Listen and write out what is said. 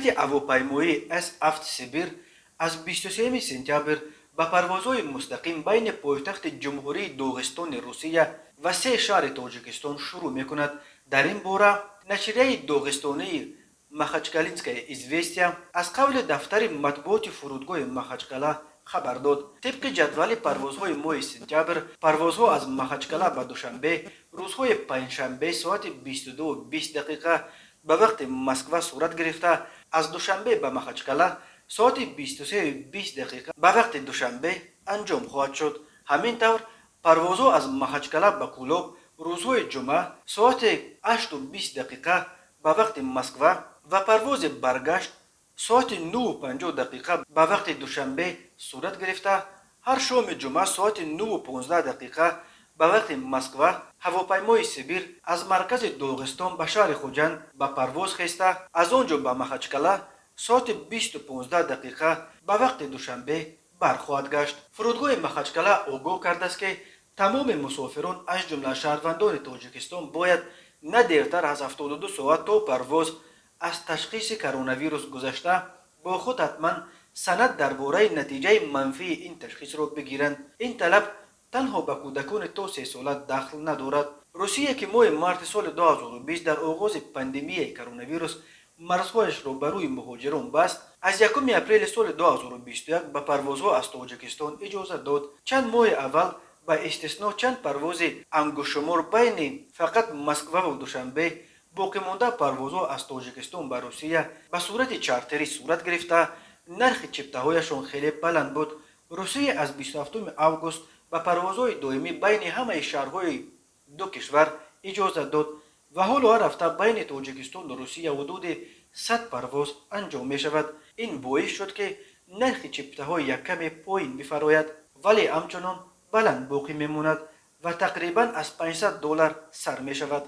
شرکت هواپیمایی S7 سیبیر از 23 سپتامبر با پروازهای مستقیم بین پایتخت جمهوری داغستان روسیه و سه شهر تاجیکستان شروع میکند. در این باره نشریه داغستانی مخچکالینسکای ایزوستیا از قول دفتر مطبوعات فرودگاه مخچکالا خبر داد. طبق جدول پروازهای ماه سپتامبر، پروازها از مخچکالا به دوشنبه روزهای پنجشنبه ساعت 22:20 به وقت مسکو صورت گرفته. از دوشنبه به مخچکالا ساعت 23:20 به وقت دوشنبه انجام خواهد شد. همینطور پروازها از مخچکالا به کولوب روزهای جمعه ساعت 8:20 به وقت مسکو و پرواز برگشت ساعت 9:50 به وقت دوشنبه صورت گرفته. هر شام جمعه ساعت 9:15 به وقت مسکو هواپیمای سیبیر از مرکز داغستان به شهر خوجند به پرواز خسته. از آنجا به مخچکالا ساعت 20:15 به وقت دوشنبه برخواهد گشت. فرودگاه مخچکالا آگاه کرده است که تمام مسافران از جمله شهروندان تاجیکستان باید نه دیرتر از 72 ساعت تا پرواز از تشخیص کرونا ویروس گذشته با خود حتما سند درباره نتیجه منفی این تشخیص را بگیرند. این طلب تنها به کودکان تا 3 ساله دخل ندارد. روسیه که ماه مارس سال 2020 در آغاز پاندمی کرونا ویروس مرزهایش را بروی مهاجران بست، از 1 اپریل سال 2021 به پروازها از تاجیکستان اجازه داد. چند ماه اول به استثناء چند پرواز انگشت‌شمار بین فقط مسکو و دوشنبه باقی مانده پروازها از تاجیکستان به روسیه به صورت چارتری صورت گرفته. نرخ چپته‌هایشان خیلی بلند بود. روسیه از 27 اوگوست به پروازهای دائمی بین همه شهرهای دو کشور اجازه داد و حالا هر هفته بین تاجیکستان و روسیه حدود 100 پرواز انجام می شود. این باعث شد که نرخ چپته‌ها یک کمی پایین بفراید، ولی همچنان بلند باقی میماند و تقریبا از $500 سر می شود.